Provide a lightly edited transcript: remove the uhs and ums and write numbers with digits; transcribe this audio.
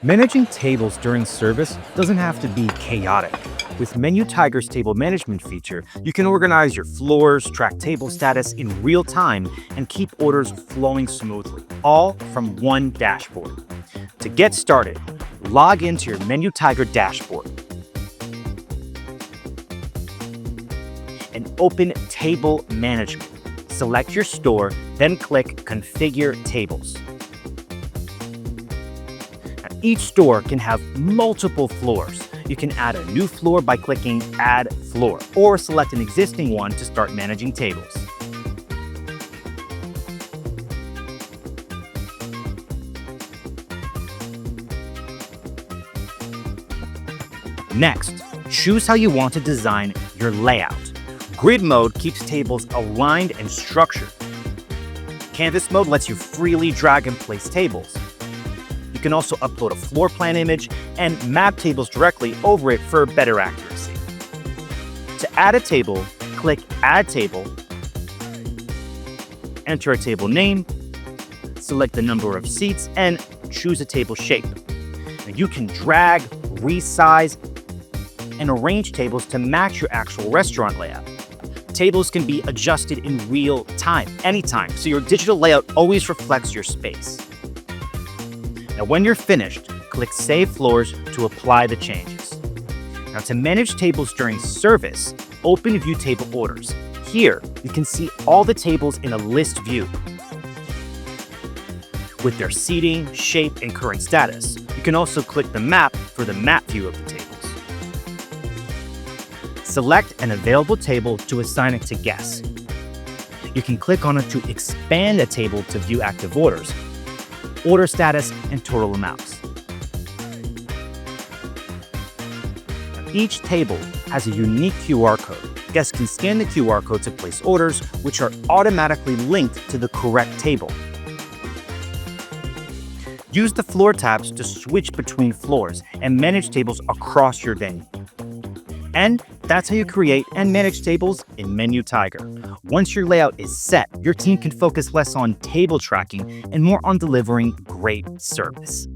Managing tables during service doesn't have to be chaotic. With MenuTiger's table management feature, you can organize your floors, track table status in real time, and keep orders flowing smoothly, all from one dashboard. To get started, log into your MenuTiger dashboard and open Table Management. Select your store, then click Configure Tables. Each store can have multiple floors. You can add a new floor by clicking Add Floor, or select an existing one to start managing tables. Next, choose how you want to design your layout. Grid mode keeps tables aligned and structured. Canvas mode lets you freely drag and place tables. You can also upload a floor plan image and map tables directly over it for better accuracy. To add a table, click Add Table, enter a table name, select the number of seats, and choose a table shape. Now you can drag, resize, and arrange tables to match your actual restaurant layout. Tables can be adjusted in real time, anytime, so your digital layout always reflects your space. Now, when you're finished, click Save Floors to apply the changes. Now, to manage tables during service, open View Table Orders. Here, you can see all the tables in a list view with their seating, shape, and current status. You can also click the map for the map view of the tables. Select an available table to assign it to guests. You can click on it to expand a table to view active orders, order status, and total amounts. Each table has a unique QR code. Guests can scan the QR code to place orders, which are automatically linked to the correct table. Use the floor tabs to switch between floors and manage tables across your venue. And that's how you create and manage tables in MenuTiger. Once your layout is set, your team can focus less on table tracking and more on delivering great service.